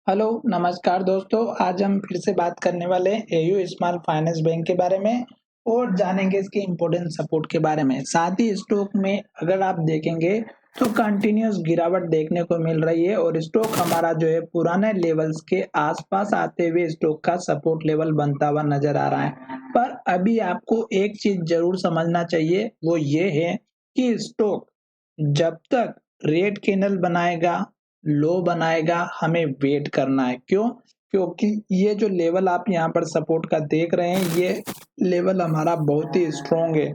Hello नमस्कार दोस्तों। आज हम फिर से बात करने वाले हैं एयू स्मॉल फाइनेंस बैंक के बारे में और जानेंगे इसके इम्पोर्टेंट सपोर्ट के बारे में। साथ ही स्टॉक में अगर आप देखेंगे तो कंटिन्यूस गिरावट देखने को मिल रही है और स्टॉक हमारा जो है पुराने लेवल्स के आसपास आते हुए स्टॉक का सपोर्ट लेवल बनता हुआ नजर आ रहा है। पर अभी आपको एक चीज जरूर समझना चाहिए, वो ये है कि स्टॉक जब तक रेड कैंडल बनाएगा, लो बनाएगा, हमें वेट करना है। क्यों? क्योंकि ये जो लेवल आप यहाँ पर सपोर्ट का देख रहे हैं, ये लेवल हमारा बहुत ही स्ट्रॉन्ग है।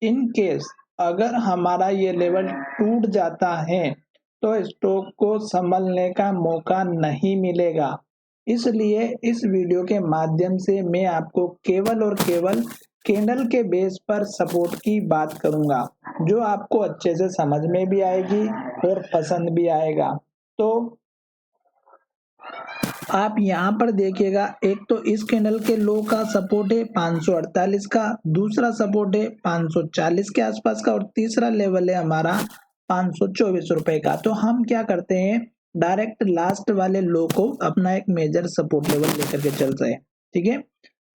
इन केस अगर हमारा ये लेवल टूट जाता है तो स्टॉक को संभलने का मौका नहीं मिलेगा। इसलिए इस वीडियो के माध्यम से मैं आपको केवल और केवल कैंडल के बेस पर सपोर्ट की बात करूंगा, जो आपको अच्छे से समझ में भी आएगी और पसंद भी आएगा। तो आप यहाँ पर देखिएगा, एक तो इस कैंडल के लो का सपोर्ट है 548 का, दूसरा सपोर्ट है 540 के आसपास का और तीसरा लेवल है हमारा 524 रुपए का। तो हम क्या करते हैं, डायरेक्ट लास्ट वाले लो को अपना एक मेजर सपोर्ट लेवल लेकर के चल रहे हैं। ठीक है।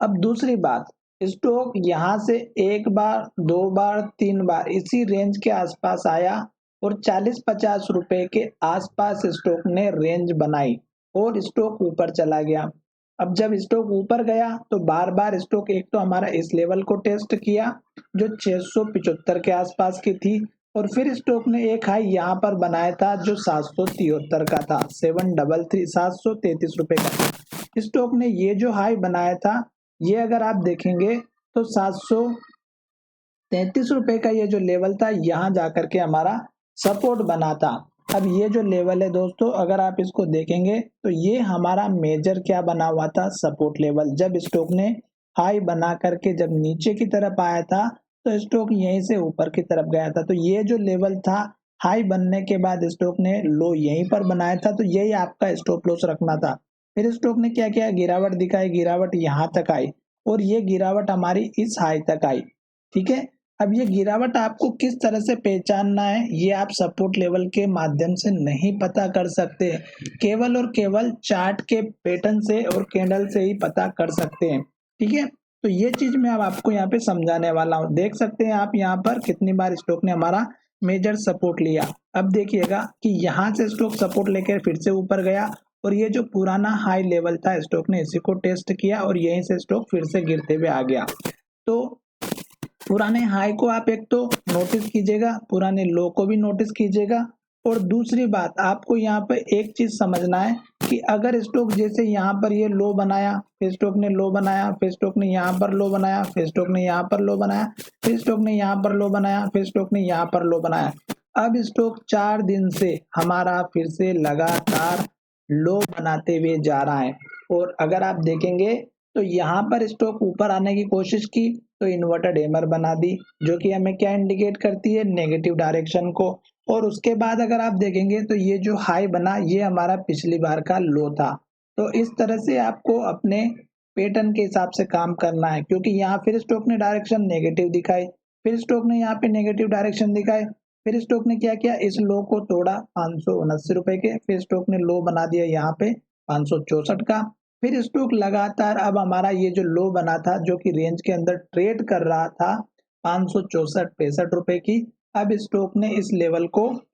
अब दूसरी बात, स्टॉक यहाँ से एक बार, दो बार, तीन बार इसी रेंज के आसपास आया और 40-50 रुपए के आसपास स्टॉक ने रेंज बनाई और स्टॉक ऊपर चला गया। अब जब स्टॉक ऊपर गया तो बार बार स्टॉक एक तो हमारा इस लेवल को टेस्ट किया जो 675 के आसपास की थी, और फिर स्टॉक ने एक हाई यहाँ पर बनाया था जो 773 का था, 733 रुपए का। स्टॉक ने ये जो हाई बनाया था, ये अगर आप देखेंगे तो 733 रुपए का ये जो लेवल था, यहाँ जाकर के हमारा सपोर्ट बना था। अब ये जो लेवल है दोस्तों, अगर आप इसको देखेंगे तो ये हमारा मेजर क्या बना हुआ था, सपोर्ट लेवल। जब स्टॉक ने हाई बना करके जब नीचे की तरफ आया था तो स्टॉक यहीं से ऊपर की तरफ गया था। तो ये जो लेवल था, हाई बनने के बाद स्टॉक ने लो यहीं पर बनाया था, तो यही आपका स्टॉप लॉस रखना था। फिर स्टॉक ने क्या किया, गिरावट दिखाई, गिरावट यहाँ तक आई और ये गिरावट हमारी इस हाई तक आई। ठीक है। अब ये गिरावट आपको किस तरह से पहचानना है, ये आप सपोर्ट लेवल के माध्यम से नहीं पता कर सकते, केवल और केवल चार्ट के पैटर्न से और कैंडल से ही पता कर सकते हैं। ठीक है। तो ये चीज मैं अब आपको यहाँ पे समझाने वाला हूँ। देख सकते हैं आप यहाँ पर कितनी बार स्टॉक ने हमारा मेजर सपोर्ट लिया। अब देखिएगा कि यहाँ से स्टॉक सपोर्ट लेकर फिर से ऊपर गया और ये जो पुराना हाई लेवल था, स्टॉक ने इसी को टेस्ट किया और यहीं से स्टॉक फिर से गिरते हुए आ गया। तो पुराने हाई को आप एक तो नोटिस कीजिएगा, पुराने लो को भी नोटिस कीजिएगा। और दूसरी बात, आपको यहाँ पे एक चीज समझना है कि अगर स्टॉक जैसे यहाँ पर ये लो बनाया, फिर स्टॉक ने लो बनाया, फिर स्टॉक ने यहाँ पर लो बनाया, फिर स्टॉक ने यहाँ पर लो बनाया, फिर स्टॉक ने यहाँ पर लो बनाया, फिर स्टॉक ने यहाँ पर लो बनाया। अब स्टॉक 4 दिन से हमारा फिर से लगातार लो बनाते हुए जा रहा है। और अगर आप देखेंगे तो यहाँ पर स्टॉक ऊपर आने की कोशिश की तो इन्वर्टेड हैमर बना दी, जो कि हमें क्या इंडिकेट करती है, नेगेटिव डायरेक्शन को। और उसके बाद अगर आप देखेंगे तो ये जो हाई बना, ये हमारा पिछली बार का लो था। तो इस तरह से आपको अपने पैटर्न के हिसाब से काम करना है, क्योंकि यहाँ फिर स्टॉक ने डायरेक्शन नेगेटिव दिखाई, फिर स्टॉक ने यहाँ पे नेगेटिव डायरेक्शन दिखाए, फिर स्टॉक ने क्या किया, इस लो को तोड़ा 579 रुपए के, फिर स्टॉक ने लो बना दिया यहाँ पे 564 का। फिर स्टॉक लगातार, अब हमारा ये जो लो बना था जो कि रेंज के अंदर ट्रेड कर रहा था 564-65 रुपए की, अब स्टॉक ने इस लेवल को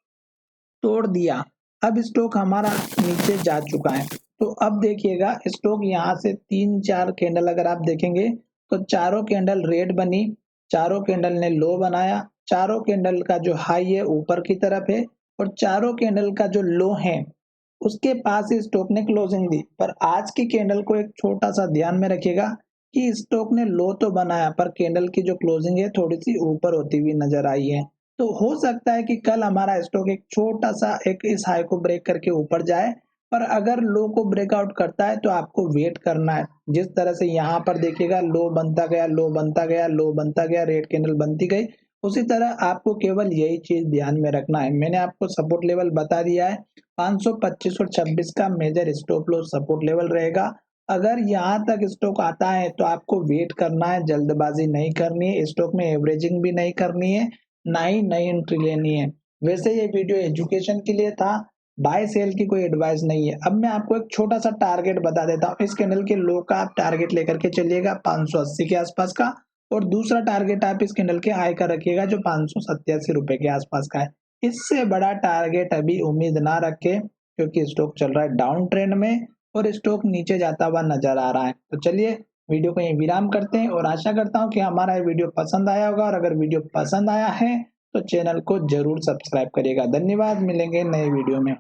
तोड़ दिया। अब स्टॉक हमारा नीचे जा चुका है। तो अब देखिएगा स्टॉक यहाँ से 3-4 कैंडल अगर आप देखेंगे तो चारों कैंडल रेड बनी, चारों कैंडल ने लो बनाया, चारों कैंडल का जो हाई है ऊपर की तरफ है और चारों कैंडल का जो लो है उसके पास ही स्टॉक ने क्लोजिंग दी। पर आज की कैंडल को एक छोटा सा ध्यान में रखिएगा कि स्टॉक ने लो तो बनाया पर कैंडल की जो क्लोजिंग है थोड़ी सी ऊपर होती हुई नजर आई है। तो हो सकता है कि कल हमारा स्टॉक एक छोटा सा एक इस हाई को ब्रेक करके ऊपर जाए, पर अगर लो को ब्रेकआउट करता है तो आपको वेट करना है। जिस तरह से यहाँ पर देखिएगा लो बनता गया, लो बनता गया, लो बनता गया, रेड कैंडल बनती गई, उसी तरह आपको केवल यही चीज ध्यान में रखना है। मैंने आपको सपोर्ट लेवल बता दिया है, 525 और 26 का major stop loss support level रहेगा। अगर यहाँ तक स्टॉक आता है तो आपको वेट करना है, जल्दबाजी नहीं करनी है, स्टॉक में एवरेजिंग भी नहीं करनी है, ना ही नई एंट्री लेनी है। वैसे ये वीडियो एजुकेशन के लिए था, बाय सेल की कोई एडवाइस नहीं है। अब मैं आपको एक छोटा सा टारगेट बता देता हूँ। इस कैंडल के लो का आप टारगेट लेकर के चलिएगा 580 के आसपास का, और दूसरा टारगेट आप इस कैंडल के हाई का रखिएगा जो 587 रुपए के आसपास का है। इससे बड़ा टारगेट अभी उम्मीद ना रखे, क्योंकि स्टॉक चल रहा है डाउन ट्रेंड में और स्टॉक नीचे जाता हुआ नजर आ रहा है। तो चलिए वीडियो को यहीं विराम करते हैं और आशा करता हूँ कि हमारा ये वीडियो पसंद आया होगा, और अगर वीडियो पसंद आया है तो चैनल को जरूर सब्सक्राइब करिएगा। धन्यवाद, मिलेंगे नए वीडियो में।